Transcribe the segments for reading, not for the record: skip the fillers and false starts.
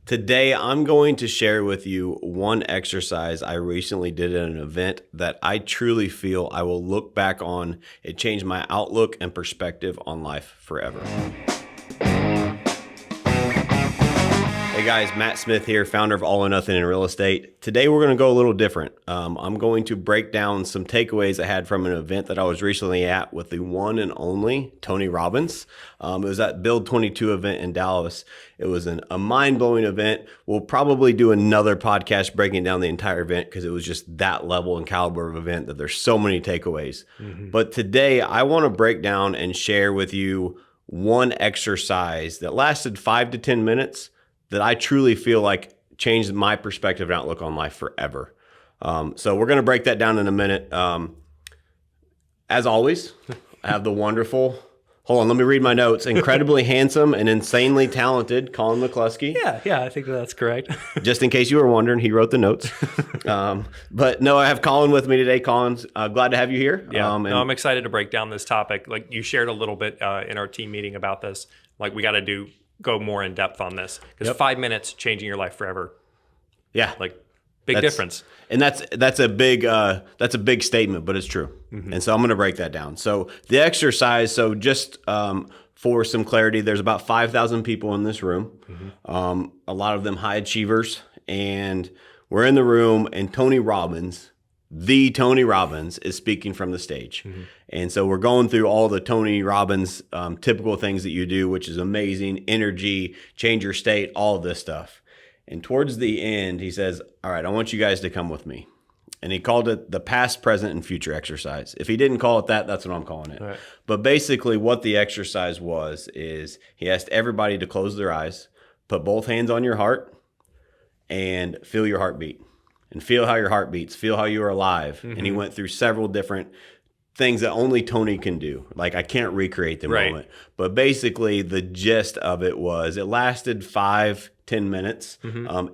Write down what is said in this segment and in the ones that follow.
Today, I'm going to share with you one exercise I recently did at an event that I truly feel I will look back on. It changed my outlook and perspective on life forever. Hey guys, Matt Smith here, founder of All or Nothing in Real Estate. Today we're going to go a little different. I'm going to break down some takeaways I had from an event that I was recently at with the one and only Tony Robbins. It was at Build 22 event in Dallas. It was a mind-blowing event. We'll probably do another podcast breaking down the entire event because it was just that level and caliber of event that there's so many takeaways. But today I want to break down and share with you one exercise that lasted 5 to 10 minutes that I truly feel like changed my perspective and outlook on life forever. So we're going to break that down in a minute. As always, I have the wonderful, hold on, let me read my notes, incredibly handsome and insanely talented Colin McCluskey. Yeah, I think that's correct. Just in case you were wondering, he wrote the notes. But no, I have Colin with me today. Colin's glad to have you here. Yeah, I'm excited to break down this topic. Like you shared a little bit in our team meeting about this. Like we got to go more in depth on this because 5 minutes changing your life forever. Yeah, like big difference. And that's a big statement, but it's true. And so I'm going to break that down. So the exercise. So just for some clarity, there's about 5,000 people in this room. A lot of them high achievers, and we're in the room. And Tony Robbins, the Tony Robbins, is speaking from the stage. And so we're going through all the Tony Robbins typical things that you do, which is amazing, energy, change your state, all of this stuff. And towards the end, he says, all right, I want you guys to come with me. And he called it the past, present, and future exercise. If he didn't call it that, that's what I'm calling it. Right. But basically what the exercise was is he asked everybody to close their eyes, put both hands on your heart, and feel your heartbeat. And feel how your heart beats, feel how you are alive. And he went through several different things that only Tony can do. Like I can't recreate the moment. But basically the gist of it was it lasted 5-10 minutes.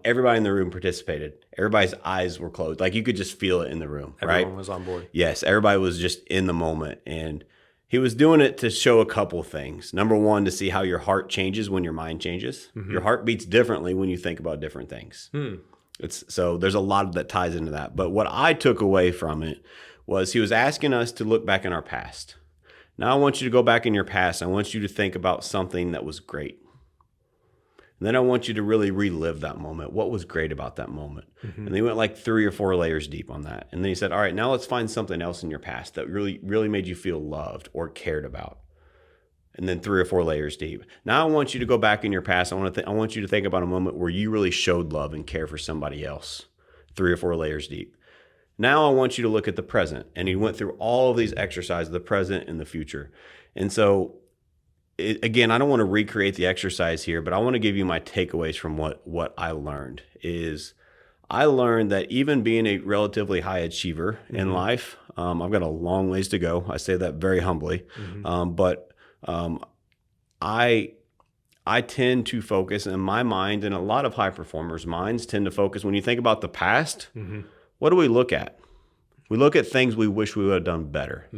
Everybody in the room participated. Everybody's eyes were closed. Like you could just feel it in the room. Everyone was on board. Yes, everybody was just in the moment. And he was doing it to show a couple things. Number one, to see how your heart changes when your mind changes. Your heart beats differently when you think about different things. So there's a lot that ties into that. But what I took away from it was he was asking us to look back in our past. Now I want you to go back in your past. I want you to think about something that was great. And then I want you to really relive that moment. What was great about that moment? And they went like 3 or 4 layers deep on that. And then he said, all right, now let's find something else in your past that really, really made you feel loved or cared about. And then 3 or 4 layers deep. Now I want you to go back in your past. I want you to think about a moment where you really showed love and care for somebody else. 3 or 4 layers deep. Now I want you to look at the present. And he went through all of these exercises, the present and the future. And so, again, I don't want to recreate the exercise here, but I want to give you my takeaways from what I learned. I learned that even being a relatively high achiever in life, I've got a long ways to go. I say that very humbly. But I tend to focus in my mind, and a lot of high performers' minds tend to focus when you think about the past. What do we look at? We look at things we wish we would have done better.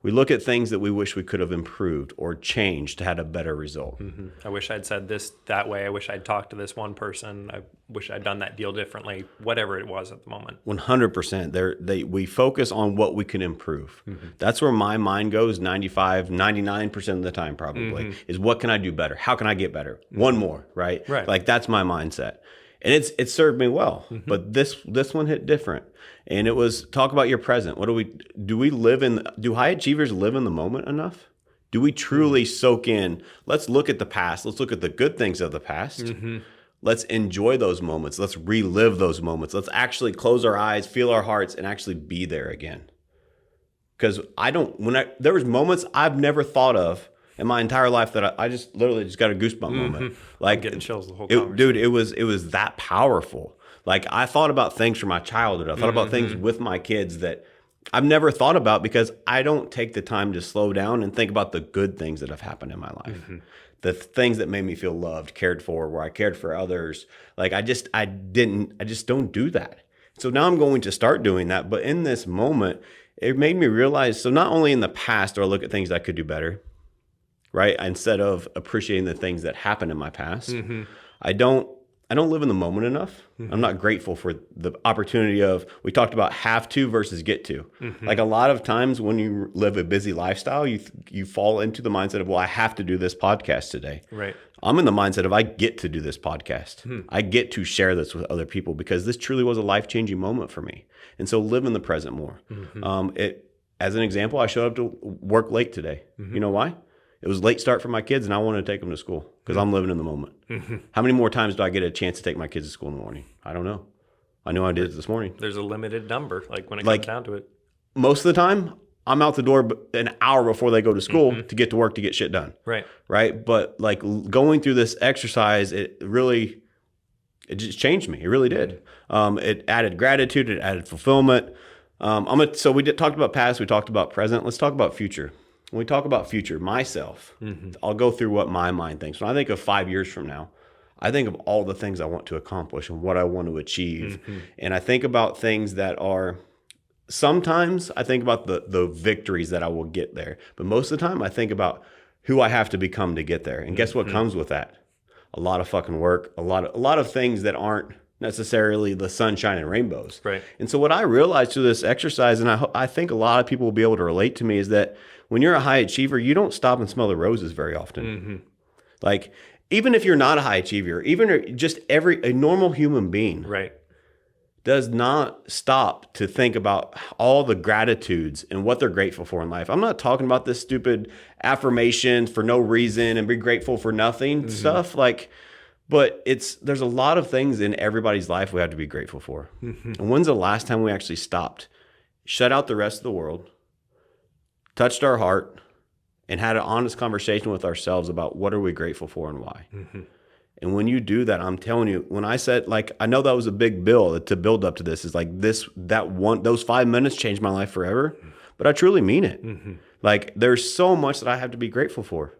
We look at things that we wish we could have improved or changed to have a better result. I wish I'd said this that way. I wish I'd talked to this one person. I wish I'd done that deal differently, whatever it was at the moment. 100%. We focus on what we can improve. That's where my mind goes 95, 99% of the time probably, is what can I do better? How can I get better? One more, right? Like that's my mindset. And it served me well, but this one hit different. And it was talk about your present. Do high achievers live in the moment enough? Do we truly soak in? Let's look at the past. Let's look at the good things of the past. Let's enjoy those moments. Let's relive those moments. Let's actually close our eyes, feel our hearts, and actually be there again. Because there was moments I've never thought of in my entire life that I just literally just got a goosebump moment. Like I'm getting chills the whole conversation. Dude, it was that powerful. Like I thought about things from my childhood. I thought about things with my kids that I've never thought about because I don't take the time to slow down and think about the good things that have happened in my life. The things that made me feel loved, cared for, where I cared for others. Like I just don't do that. So now I'm going to start doing that. But in this moment, it made me realize, so not only in the past do I look at things I could do better, right? Instead of appreciating the things that happened in my past, I don't live in the moment enough. I'm not grateful for the opportunity of, we talked about have to versus get to. Like a lot of times when you live a busy lifestyle, you fall into the mindset of, well, I have to do this podcast today. Right. I'm in the mindset of, I get to do this podcast. I get to share this with other people because this truly was a life-changing moment for me. And so live in the present more. As an example, I showed up to work late today. You know why? It was late start for my kids, and I wanted to take them to school because I'm living in the moment. How many more times do I get a chance to take my kids to school in the morning? I don't know. I know I did it this morning. There's a limited number, like when it comes down to it. Most of the time, I'm out the door an hour before they go to school to get to work to get shit done. Right. But like going through this exercise, it just changed me. It really did. It added gratitude. It added fulfillment. So we talked about past. We talked about present. Let's talk about future. When we talk about future, myself, I'll go through what my mind thinks. When I think of 5 years from now, I think of all the things I want to accomplish and what I want to achieve. And I think about things that are, sometimes I think about the victories that I will get there. But most of the time I think about who I have to become to get there. And guess what comes with that? A lot of fucking work, a lot of things that aren't necessarily the sunshine and rainbows. Right. And so what I realized through this exercise, and I think a lot of people will be able to relate to me, is that when you're a high achiever, you don't stop and smell the roses very often. Like, even if you're not a high achiever, even just a normal human being does not stop to think about all the gratitudes and what they're grateful for in life. I'm not talking about this stupid affirmations for no reason and be grateful for nothing stuff. But there's a lot of things in everybody's life we have to be grateful for. And when's the last time we actually stopped, shut out the rest of the world, touched our heart, and had an honest conversation with ourselves about what are we grateful for and why? And when you do that, I'm telling you, when I said, like, I know that was a big bill to build up to this, is like those 5 minutes changed my life forever, but I truly mean it. Like, there's so much that I have to be grateful for.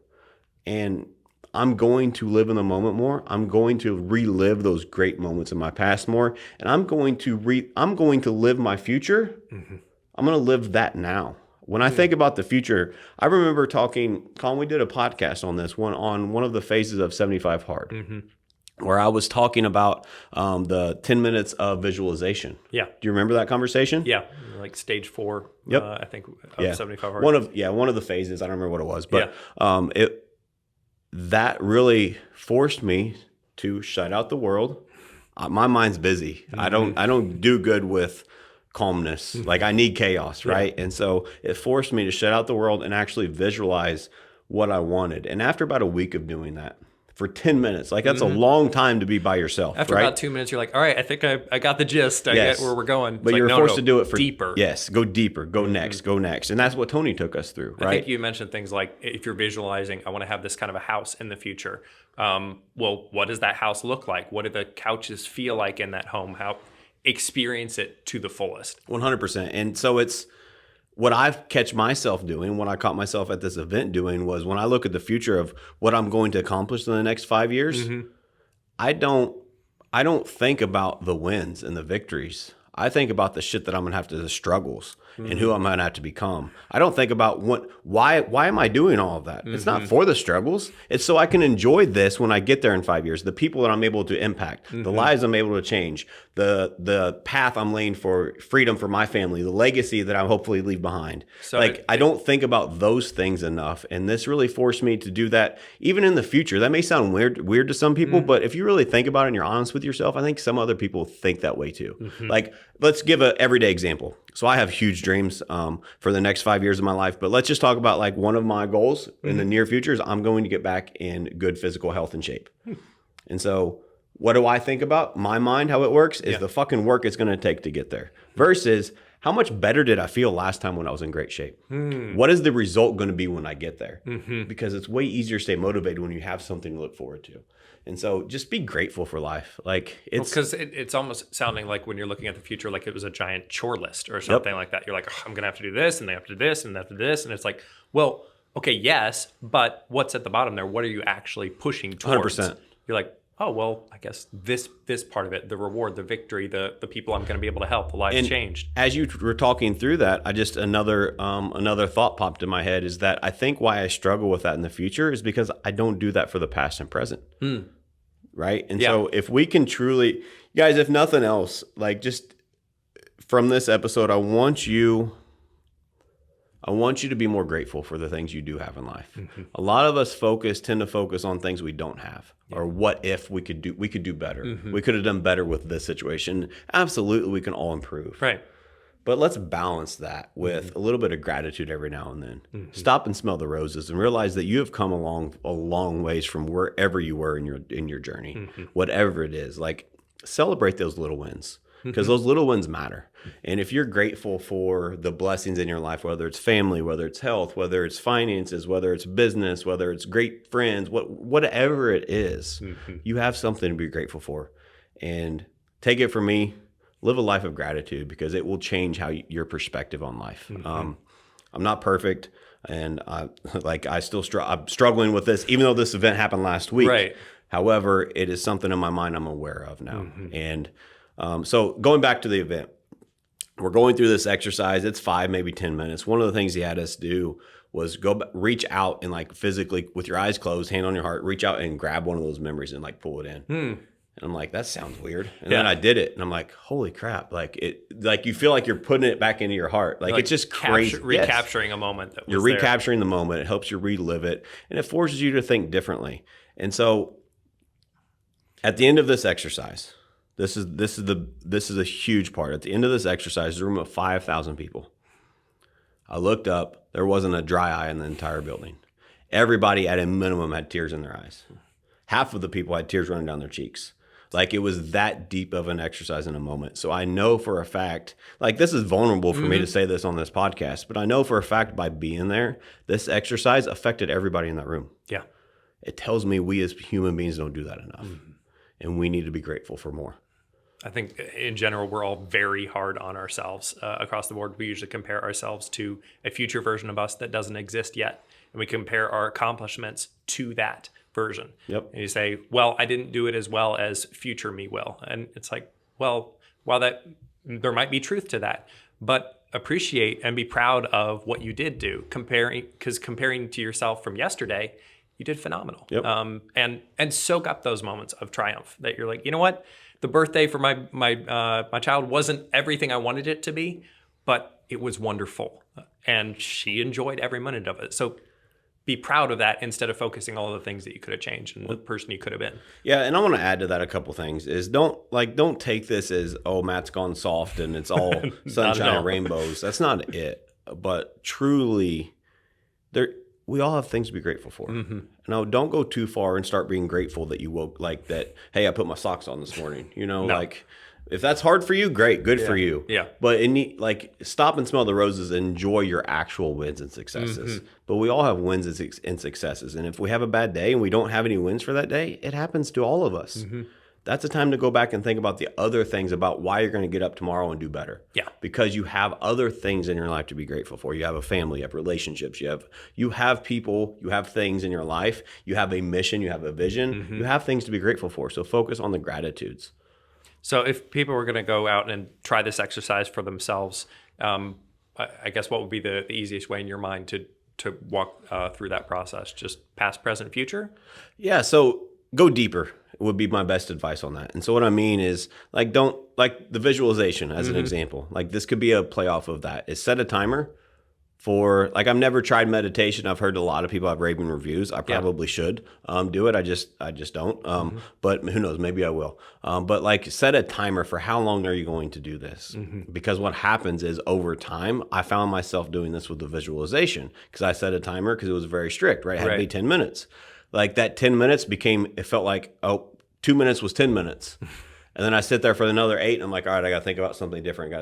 And I'm going to live in the moment more. I'm going to relive those great moments in my past more. And I'm going to live my future. I'm going to live that now. When I think about the future, I remember talking, Colin, we did a podcast on this on one of the phases of 75 Hard, where I was talking about the 10 minutes of visualization. Yeah. Do you remember that conversation? Yeah. Like stage 4, I think, of 75 Hard. One of the phases. I don't remember what it was, but that really forced me to shut out the world. My mind's busy. I don't do good with calmness. Like, I need chaos, right? And so it forced me to shut out the world and actually visualize what I wanted. And after about a week of doing that for 10 minutes, like, that's a long time to be by yourself. After about 2 minutes, you're like, all right, I think I got the gist. I get where we're going. But you're forced to do it for deeper. Yes, go deeper, go next, go next. And that's what Tony took us through, right? I think you mentioned things like, if you're visualizing, I want to have this kind of a house in the future. Well, what does that house look like? What do the couches feel like in that home? How experience it to the fullest. 100%. And so it's what I've catch myself doing, what I caught myself at this event doing, was when I look at the future of what I'm going to accomplish in the next 5 years, I don't think about the wins and the victories. I think about the shit that I'm going to have to, the struggles and who I'm going to have to become. I don't think about why am I doing all of that? It's not for the struggles. It's so I can enjoy this when I get there in 5 years, the people that I'm able to impact, the lives I'm able to change, the path I'm laying for freedom for my family, the legacy that I hopefully leave behind. So I don't think about those things enough. And this really forced me to do that even in the future. That may sound weird to some people, but if you really think about it and you're honest with yourself, I think some other people think that way too. Like, let's give an everyday example. So I have huge dreams for the next 5 years of my life, but let's just talk about, like, one of my goals in the near future is I'm going to get back in good physical health and shape. And so what do I think about? My mind, how it works is the fucking work it's going to take to get there versus how much better did I feel last time when I was in great shape? What is the result going to be when I get there? Because it's way easier to stay motivated when you have something to look forward to. And so just be grateful for life. Like, it's because it's almost sounding like when you're looking at the future, like it was a giant chore list or something like that. You're like, oh, I'm going to have to do this and they have to do this and after this. And it's like, well, okay, yes, but what's at the bottom there? What are you actually pushing towards? 100%. You're like, oh, well, I guess this part of it, the reward, the victory, the people I'm going to be able to help, the lives changed. As you were talking through that, I just another thought popped in my head is that I think why I struggle with that in the future is because I don't do that for the past and present. right? And so if we can truly, guys, if nothing else, like just from this episode, I want you to be more grateful for the things you do have in life. A lot of us tend to focus on things we don't have, or what if we could do better. We could have done better with this situation. Absolutely, we can all improve. Right. But let's balance that with a little bit of gratitude every now and then. Stop and smell the roses and realize that you have come a long ways from wherever you were in your journey, whatever it is. Like, celebrate those little wins, because those little wins matter. And if you're grateful for the blessings in your life, whether it's family, whether it's health, whether it's finances, whether it's business, whether it's great friends, whatever it is, you have something to be grateful for. And take it from me, live a life of gratitude, because it will change your perspective on life. I'm not perfect, and I'm struggling with this, even though this event happened last week. Right. However, it is something in my mind I'm aware of now. And so going back to the event, we're going through this exercise. It's 5, maybe 10 minutes. One of the things he had us do was reach out and like physically, with your eyes closed, hand on your heart, reach out and grab one of those memories and like pull it in. And I'm like, that sounds weird. And then I did it, and I'm like, holy crap! Like you feel like you're putting it back into your heart. Like it's just crazy. Recapturing a moment that was you're recapturing the moment. It helps you relive it, and it forces you to think differently. And so, at the end of this exercise, this is a huge part. At the end of this exercise, there's a room of 5,000 people. I looked up. There wasn't a dry eye in the entire building. Everybody, at a minimum, had tears in their eyes. Half of the people had tears running down their cheeks. Like, it was that deep of an exercise in a moment. So I know for a fact, like, this is vulnerable for me to say this on this podcast, but I know for a fact by being there, this exercise affected everybody in that room. Yeah. It tells me we as human beings don't do that enough. And we need to be grateful for more. I think in general, we're all very hard on ourselves across the board. We usually compare ourselves to a future version of us that doesn't exist yet. And we compare our accomplishments to that version. Yep. And you say, well, I didn't do it as well as future me will. And it's like, well, while there might be truth to that, but appreciate and be proud of what you did do. Comparing to yourself from yesterday, you did phenomenal. Yep. And soak up those moments of triumph that you're like, you know what? The birthday for my child wasn't everything I wanted it to be, but it was wonderful. And she enjoyed every minute of it. So be proud of that instead of focusing all the things that you could have changed and the person you could have been. Yeah, and I want to add to that a couple things. Is don't take this as, oh, Matt's gone soft and it's all sunshine and rainbows. That's not it. But truly, we all have things to be grateful for. No, don't go too far and start being grateful that you woke, like that, hey, I put my socks on this morning. Like, if that's hard for you, great, good for you. Yeah. But stop and smell the roses and enjoy your actual wins and successes. But we all have wins and successes. And if we have a bad day and we don't have any wins for that day, it happens to all of us. That's a time to go back and think about the other things about why you're going to get up tomorrow and do better. Yeah. Because you have other things in your life to be grateful for. You have a family, you have relationships, you have people, you have things in your life, you have a mission, you have a vision, you have things to be grateful for. So focus on the gratitudes. So if people were going to go out and try this exercise for themselves, I guess what would be the easiest way in your mind to walk through that process? Just past, present, future? Yeah, so go deeper would be my best advice on that. And so what I mean is, don't the visualization as an example. Like, this could be a play off of that. Is set a timer for, I've never tried meditation. I've heard a lot of people have raving reviews. I probably should do it. I just don't. But who knows? Maybe I will. But set a timer for how long are you going to do this? Because what happens is, over time, I found myself doing this with the visualization, because I set a timer because it was very strict, right? It had to be 10 minutes. Like, that 10 minutes it felt like, 2 minutes was 10 minutes. And then I sit there for another 8, and I'm like, all right, I got to think about something different.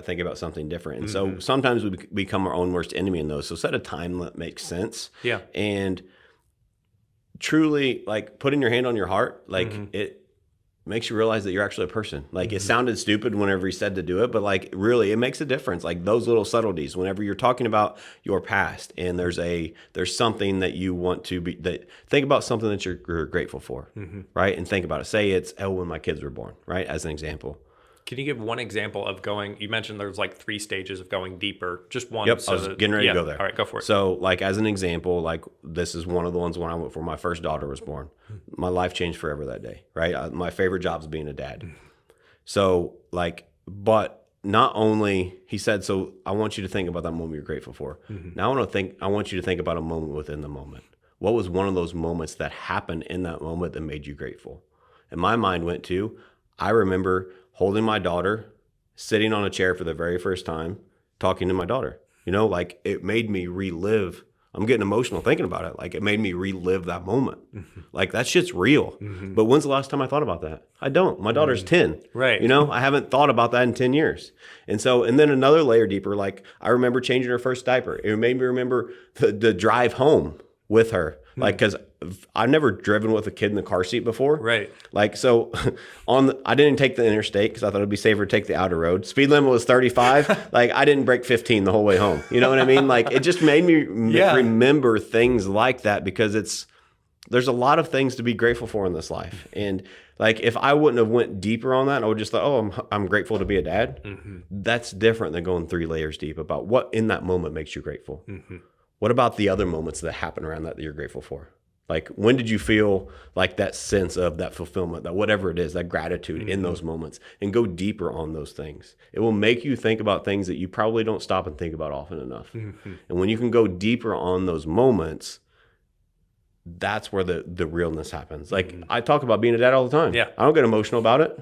And so sometimes we become our own worst enemy in those. So set a time that makes sense. Yeah. And truly, putting your hand on your heart, it makes you realize that you're actually a person. It sounded stupid whenever he said to do it, but really it makes a difference. Those little subtleties, whenever you're talking about your past and there's something that you want to be, think about something that you're grateful for, right? And think about it. Say it's, when my kids were born, right? As an example. Can you give one example of going, you mentioned there's like 3 stages of going deeper, just one. Yep, I was getting ready to go there. All right, go for it. So like as an example, like this is one of the ones when I went for my first daughter was born. My life changed forever that day, right? My favorite job is being a dad. So like, but not only, he said, so I want you to think about that moment you're grateful for. Now I want you to think about a moment within the moment. What was one of those moments that happened in that moment that made you grateful? And my mind went to, I remember holding my daughter, sitting on a chair for the very first time, talking to my daughter. You know, like it made me relive. I'm getting emotional thinking about it. Like it made me relive that moment. Like that shit's real. But when's the last time I thought about that? I don't. My daughter's 10. Right. You know, I haven't thought about that in 10 years. And so, and then another layer deeper, like I remember changing her first diaper. It made me remember the drive home with her. Like, cause I've never driven with a kid in the car seat before. Right. Like, so I didn't take the interstate because I thought it'd be safer to take the outer road. Speed limit was 35. Like I didn't break 15 the whole way home. You know what I mean? Like it just made me remember things like that because there's a lot of things to be grateful for in this life. And like, if I wouldn't have went deeper on that, I would just thought, oh, I'm grateful to be a dad. That's different than going 3 layers deep about what in that moment makes you grateful. What about the other moments that happen around that you're grateful for? Like, when did you feel like that sense of that fulfillment, that whatever it is, that gratitude in those moments, and go deeper on those things? It will make you think about things that you probably don't stop and think about often enough. And when you can go deeper on those moments, that's where the realness happens. Like I talk about being a dad all the time. Yeah. I don't get emotional about it.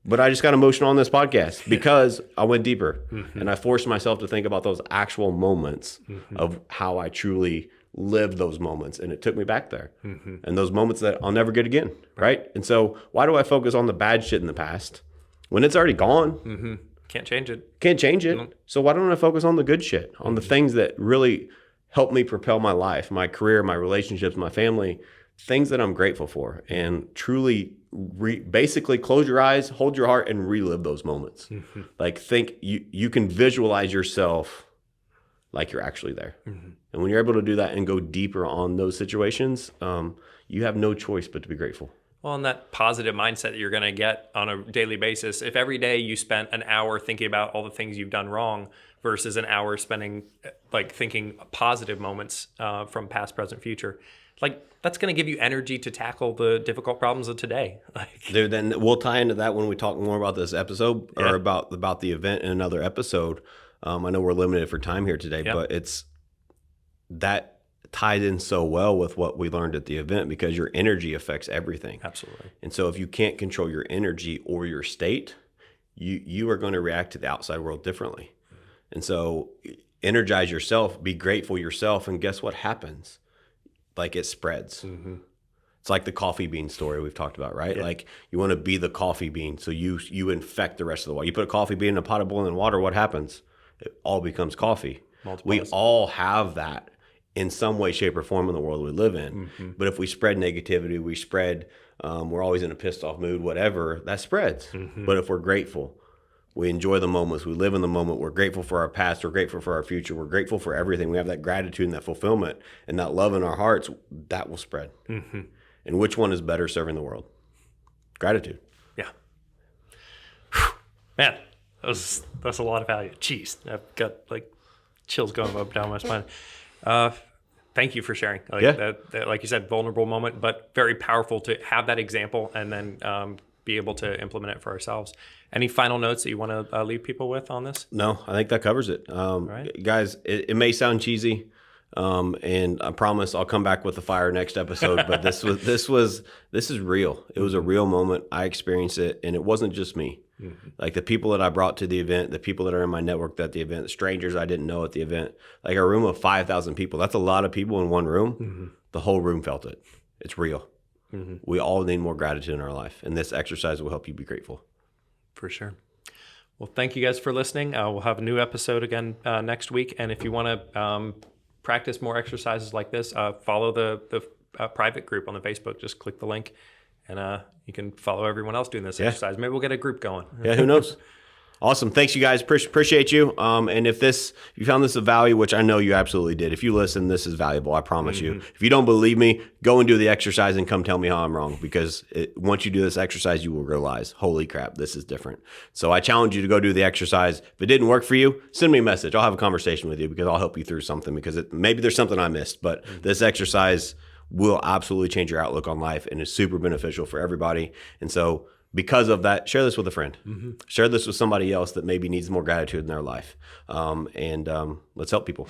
But I just got emotional on this podcast because I went deeper and I forced myself to think about those actual moments of how I truly lived those moments. And it took me back there and those moments that I'll never get again. Right. And so why do I focus on the bad shit in the past when it's already gone? Can't change it. Can't change it. So why don't I focus on the good shit, on the things that really help me propel my life, my career, my relationships, my family, things that I'm grateful for, and truly basically close your eyes, hold your heart, and relive those moments. Like think you can visualize yourself like you're actually there. And when you're able to do that and go deeper on those situations, you have no choice but to be grateful. Well, and that positive mindset that you're going to get on a daily basis, if every day you spent an hour thinking about all the things you've done wrong versus an hour spending like thinking positive moments from past, present, future, like that's going to give you energy to tackle the difficult problems of today. Dude, then we'll tie into that when we talk more about this episode or about the event in another episode. I know we're limited for time here today, but it's that tied in so well with what we learned at the event because your energy affects everything. Absolutely. And so if you can't control your energy or your state, you are going to react to the outside world differently. And so energize yourself, be grateful yourself, and guess what happens? Like it spreads. It's like the coffee bean story we've talked about, right? Like you want to be the coffee bean, so you infect the rest of the water. You put a coffee bean in a pot of boiling water, what happens? It all becomes coffee. We all have that in some way, shape, or form in the world we live in. But if we spread negativity, we spread, we're always in a pissed off mood, whatever, that spreads. But if we're grateful, we enjoy the moments, we live in the moment, we're grateful for our past, we're grateful for our future, we're grateful for everything. We have that gratitude and that fulfillment and that love in our hearts, that will spread. And which one is better serving the world? Gratitude. Yeah. Whew. Man, that's a lot of value. Jeez, I've got like chills going up down my spine. Thank you for sharing. That, like you said, vulnerable moment, but very powerful to have that example and then be able to implement it for ourselves. Any final notes that you want to leave people with on this? No, I think that covers it. Right. Guys, it may sound cheesy, and I promise I'll come back with the fire next episode. But this is real. It was a real moment. I experienced it, and it wasn't just me. Like the people that I brought to the event, the people that are in my network at the event, the strangers I didn't know at the event, like a room of 5,000 people. That's a lot of people in one room. The whole room felt it. It's real. We all need more gratitude in our life, and this exercise will help you be grateful. For sure. Well, thank you guys for listening. We'll have a new episode again next week, and if you want to practice more exercises like this, follow the private group on the Facebook. Just click the link, and you can follow everyone else doing this exercise. Maybe we'll get a group going. Yeah, who knows? Awesome. Thanks, you guys. Appreciate you. And if you found this of value, which I know you absolutely did, if you listen, this is valuable. I promise you. If you don't believe me, go and do the exercise and come tell me how I'm wrong, because once you do this exercise, you will realize, holy crap, this is different. So I challenge you to go do the exercise. If it didn't work for you, send me a message. I'll have a conversation with you, because I'll help you through something, because maybe there's something I missed, but this exercise will absolutely change your outlook on life and is super beneficial for everybody. And so because of that, share this with a friend. Share this with somebody else that maybe needs more gratitude in their life. And let's help people.